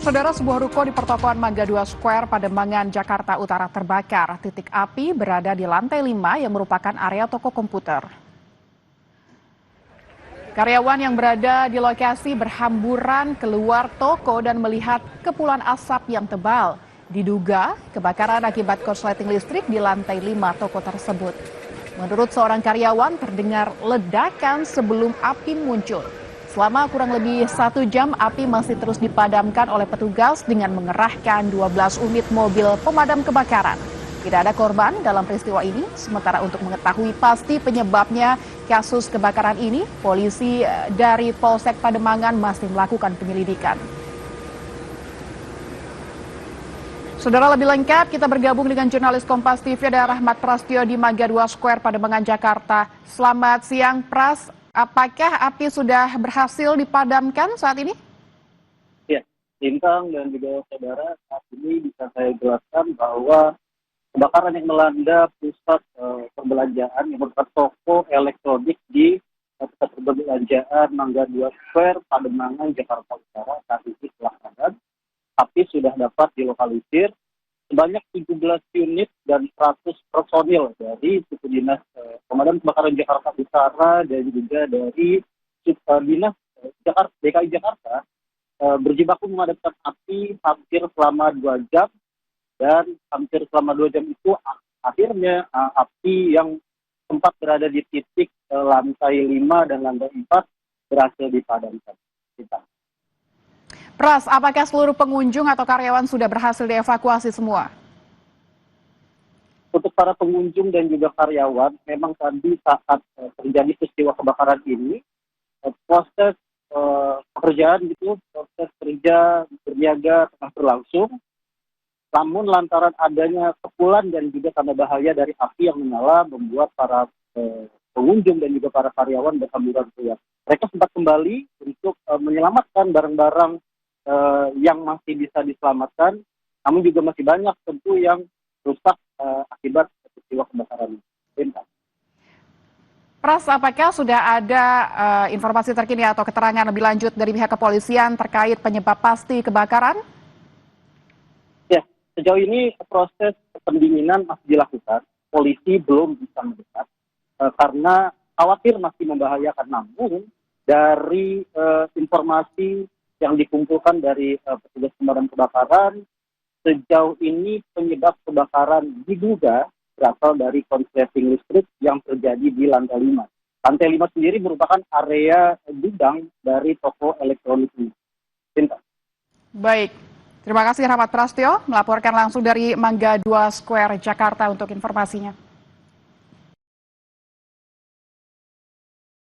Saudara, sebuah ruko di pertokoan Mangga 2 Square, Pademangan, Jakarta Utara terbakar. Titik api berada di lantai 5 yang merupakan area toko komputer. Karyawan yang berada di lokasi berhamburan keluar toko dan melihat kepulan asap yang tebal. Diduga kebakaran akibat korsleting listrik di lantai 5 toko tersebut. Menurut seorang karyawan, terdengar ledakan sebelum api muncul. Selama kurang lebih 1 jam, api masih terus dipadamkan oleh petugas dengan mengerahkan 12 unit mobil pemadam kebakaran. Tidak ada korban dalam peristiwa ini, sementara untuk mengetahui pasti penyebabnya kasus kebakaran ini, polisi dari Polsek Pademangan masih melakukan penyelidikan. Saudara, lebih lengkap kita bergabung dengan jurnalis Kompas TV ada Rahmat Prastyo di Mangga 2 Square, Pademangan, Jakarta. Selamat siang, Pras. Apakah api sudah berhasil dipadamkan saat ini? Ya, Bintang dan juga saudara, saat ini bisa saya jelaskan bahwa kebakaran yang melanda pusat perbelanjaan yang merupakan toko elektronik di pusat perbelanjaan Mangga 2 Square, Pademangan, Jakarta Utara saat ini telah padam. Api sudah dapat dilokalisir. Sebanyak 17 unit dan 100 personil dari suku dinas pemadam kebakaran Jakarta Utara dan juga dari dinas DKI Jakarta berjibaku memadamkan api hampir selama 2 jam, dan hampir selama 2 jam itu akhirnya api yang sempat berada di titik lantai 5 dan lantai 4 berhasil dipadamkan. Pras, apakah seluruh pengunjung atau karyawan sudah berhasil dievakuasi semua? Untuk para pengunjung dan juga karyawan, memang tadi saat terjadi peristiwa kebakaran ini, proses pekerjaan proses kerja berniaga tengah berlangsung. Namun lantaran adanya kepulan dan juga tanda bahaya dari api yang menyala, membuat para pengunjung dan juga para karyawan berhamburan keluar. Mereka sempat kembali untuk menyelamatkan barang-barang yang masih bisa diselamatkan, namun juga masih banyak tentu yang rusak akibat peristiwa kebakaran ini. Pras, apakah sudah ada informasi terkini atau keterangan lebih lanjut dari pihak kepolisian terkait penyebab pasti kebakaran? Ya, sejauh ini proses pendinginan masih dilakukan. Polisi belum bisa mendekat karena khawatir masih membahayakan. Namun dari informasi yang dikumpulkan dari petugas pemadam kebakaran, sejauh ini penyebab kebakaran diduga berasal dari korsleting listrik yang terjadi di lantai 5. Lantai 5 sendiri merupakan area gudang dari toko elektronik ini. Baik, terima kasih Rahmat Prastyo melaporkan langsung dari Mangga 2 Square, Jakarta untuk informasinya.